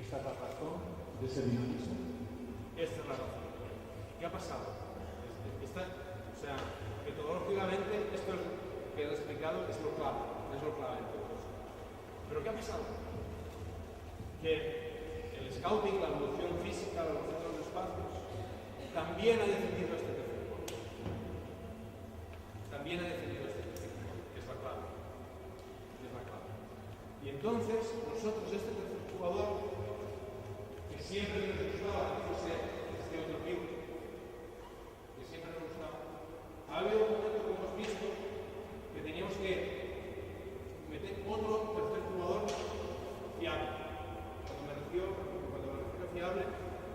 Esta es la razón de ese dinamismo. Esta es la razón. ¿Qué ha pasado? O sea, metodológicamente esto que he explicado es lo clave en todo esto. Pero ¿qué ha pasado? Que el scouting, la evolución física, la evolución de los espacios, también ha definido este tercer jugador. También ha definido este tercer jugador, que es la clave. Y entonces, nosotros este tercer jugador, que siempre nos gustaba que fuese este otro tipo, que siempre nos gustaba, ha habido un momento que hemos visto que teníamos que meter otro tercer jugador fiable. Cuando me refiero a fiable,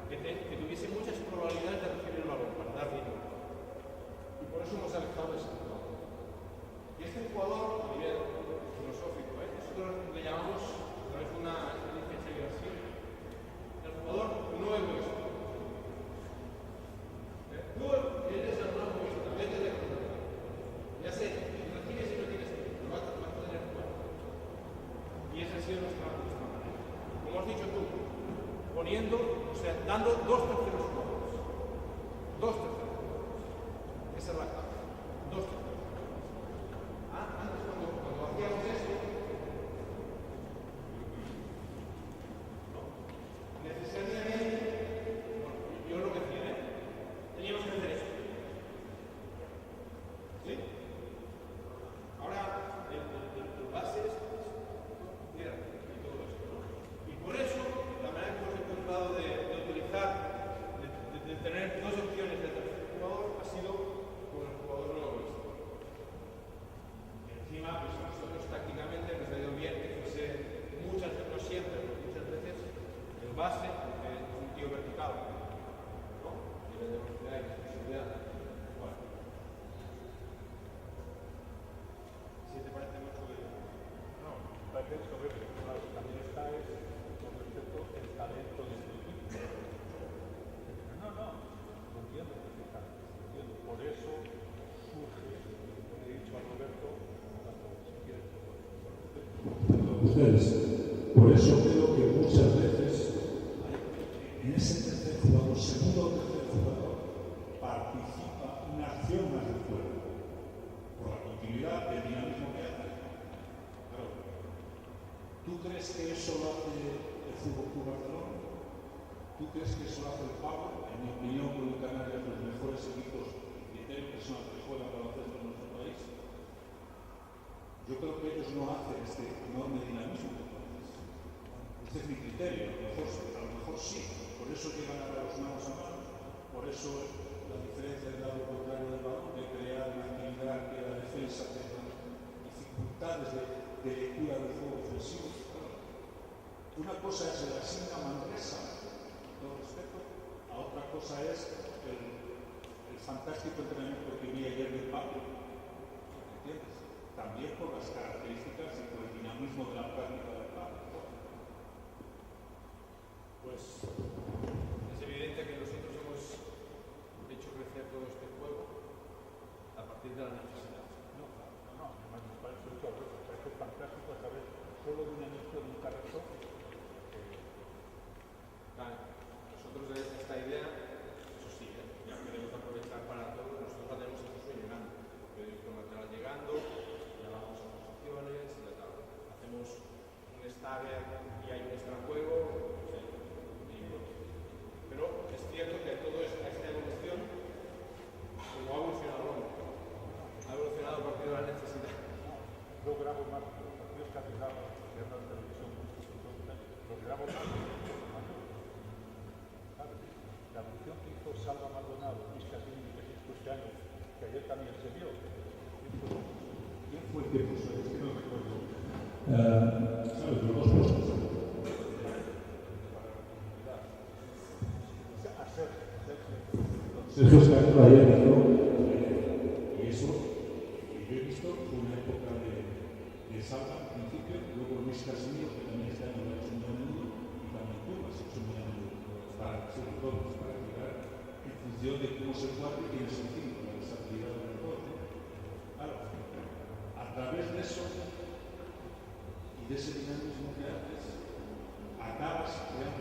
que tuviese muchas probabilidades de recibir el balón para dar dinero. Y por eso hemos alejado de ese jugador. Y este jugador, a nivel filosófico, nosotros le llamamos, a través de una experiencia de segregación, el jugador no egoísta. Tú eres el no egoísta, vete de acuerdo. Ya sé, lo tienes y no tienes tiempo, lo vas a tener cuenta. Y esa ha sido nuestra manera. Como has dicho tú, poniendo, o sea, dando dos terceros jugadores. Dos terceros jugadores. Esa es la clave. Dos terceros jugadores. Antes cuando hacíamos esto, necesariamente, bueno, yo lo que decía, teníamos que hacer esto. ¿Sí? Ahora, el base es, mira, y todo esto, ¿no? Y por eso, la manera que hemos encontrado de utilizar, de tener dos opciones de tercer jugador, ha sido con el jugador no egoísta. Y encima, pues a nosotros tácticamente nos ha ido bien que fuese muchas, no siempre, pero muchas veces, el base, que es un tío vertical, ¿no? Nivel de velocidad y explosividad. Bueno. ¿Sí te parece mucho que No, parece soberbio. Claro, también está con respecto al talento de este equipo. No, lo entiendo perfectamente. Entiendo. Por eso surge, como le he dicho a Roberto, si quieres, ustedes. Por eso creo que muchas veces en ese tercer jugador, segundo tercer jugador, participa una acción más del juego, por la continuidad del dinamismo que hace. Claro. ¿Tú crees que eso lo hace el Fútbol Club Barcelona? ¿Tú crees que eso lo hace el Pablo? En mi opinión, con el Canarias, los mejores equipos de tener personas que juegan baloncesto en nuestro país. Yo creo que ellos no hacen este enorme dinamismo que tú haces. Este es mi criterio, a lo mejor sí. Por eso llegan a dar los manos a manos. Por eso la diferencia del lado contrario del balón, de crear una actividad que la defensa tenga dificultades de lectura del juego ofensivo. Una cosa es el Asinga Manresa, con todo respeto, a otra cosa es el fantástico entrenamiento que vi ayer del Pablo. ¿Entiendes? También por las características y por el dinamismo de la práctica del Pablo. Pues es evidente que nosotros hemos hecho crecer todo este juego a partir de la necesidad. No, me parece todo eso. Me parece fantástico saber solo de un anuncio de un carrito. Vale, nosotros esta idea, eso sí, ya queremos aprovechar para todo, nosotros la tenemos incluso llegando. Periódico material llegando, ya vamos a posiciones, ya tal. Hacemos un stagger y hay un extrajuego. Pero es cierto que todo esta evolución, como ha evolucionado el hombre, ha evolucionado a partir de la necesidad. Yo grabo más los partidos que arriesgaba en la televisión, los grabo más. La evolución que hizo Salva Maldonado, Luis Casini, que hizo este año, que ayer también se vio. ¿Quién fue el que puso? Es que no recuerdo. ¿Sabes? Los dos puestos. Sergio Escandón ayer dijo, y eso, yo he visto, fue una época de Salva al principio, luego Luis Casimiro, que también está en el hecho muy a menudo, y también tú lo has hecho muy a menudo, sobre todo para llegar en función de cómo se juega y quién es el 5, la desactividad del deporte. Claro, a través de eso y de ese dinamismo que haces, acabas creando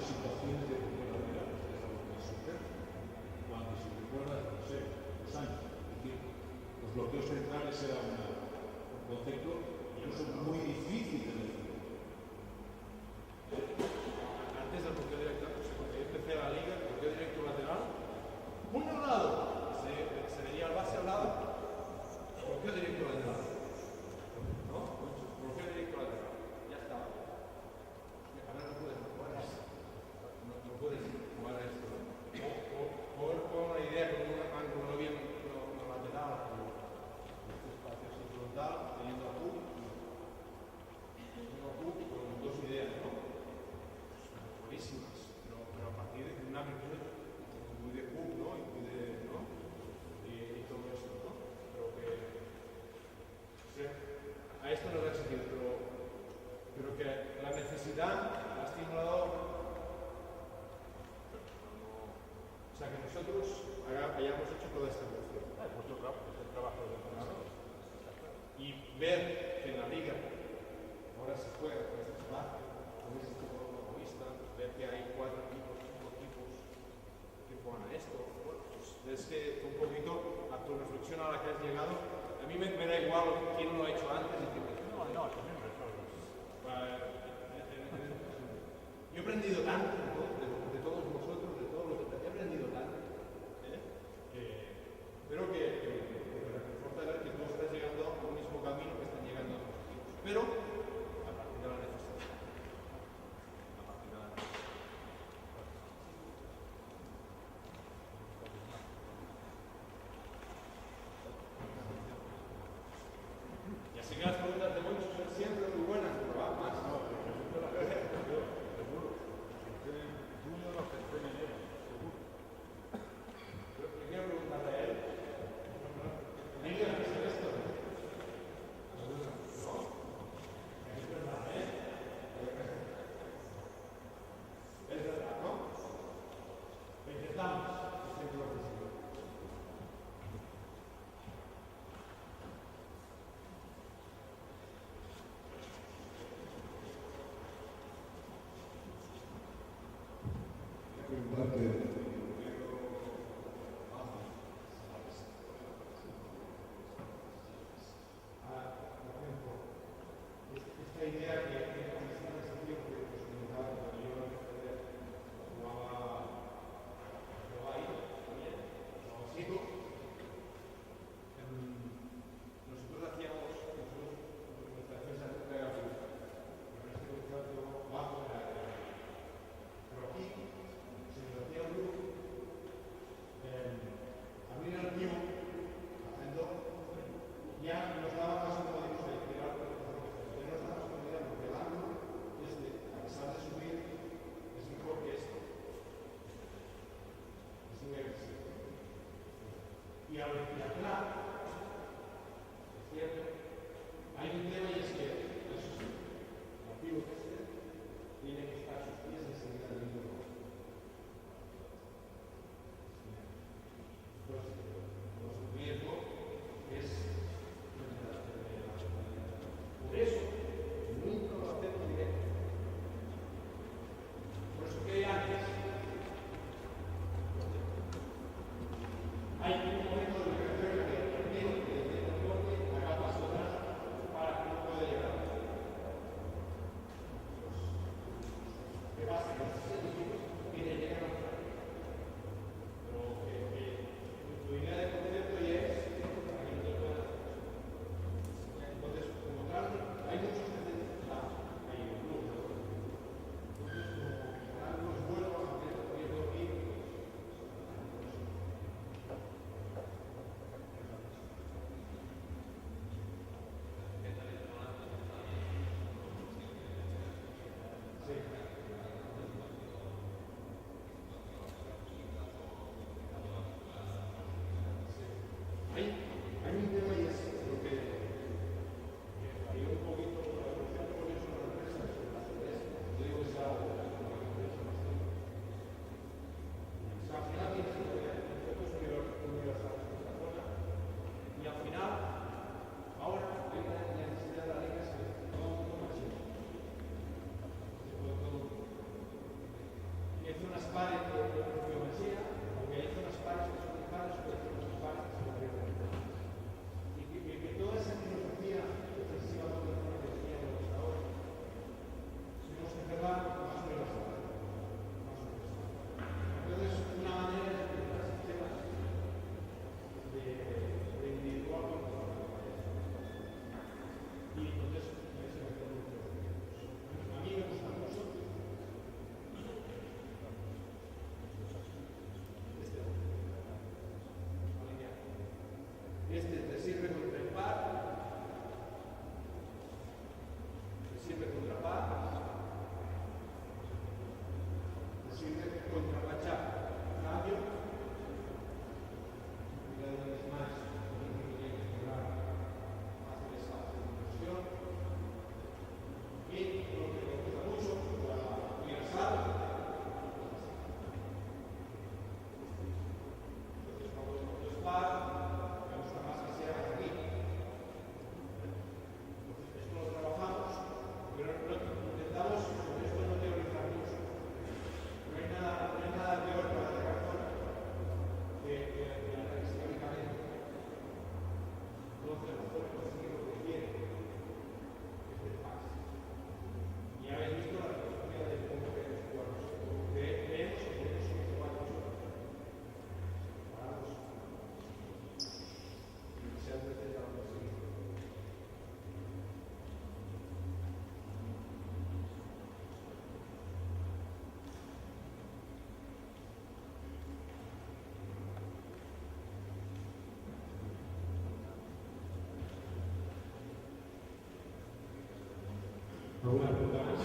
¿Alguna pregunta más?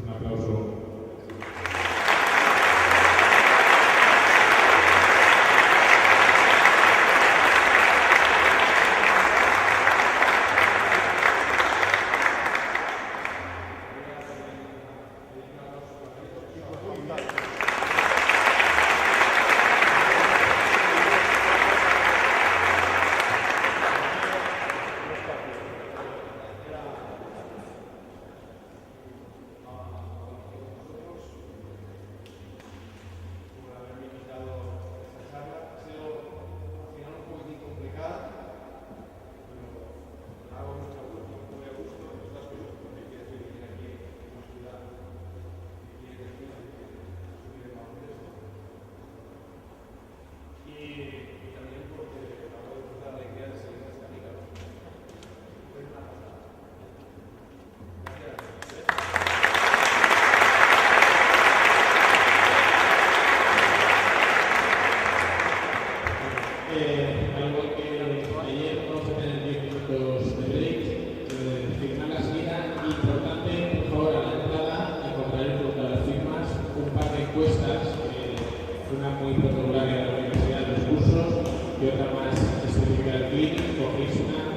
Un aplauso. Algo que ayer vamos a tener 10 minutos de break, firmar la salida. Importante, por favor, a la entrada encontraréis junto a las firmas un par de encuestas, una muy protocolar en la Universidad de los Cursos y otra más específica del clínico. Cogéis una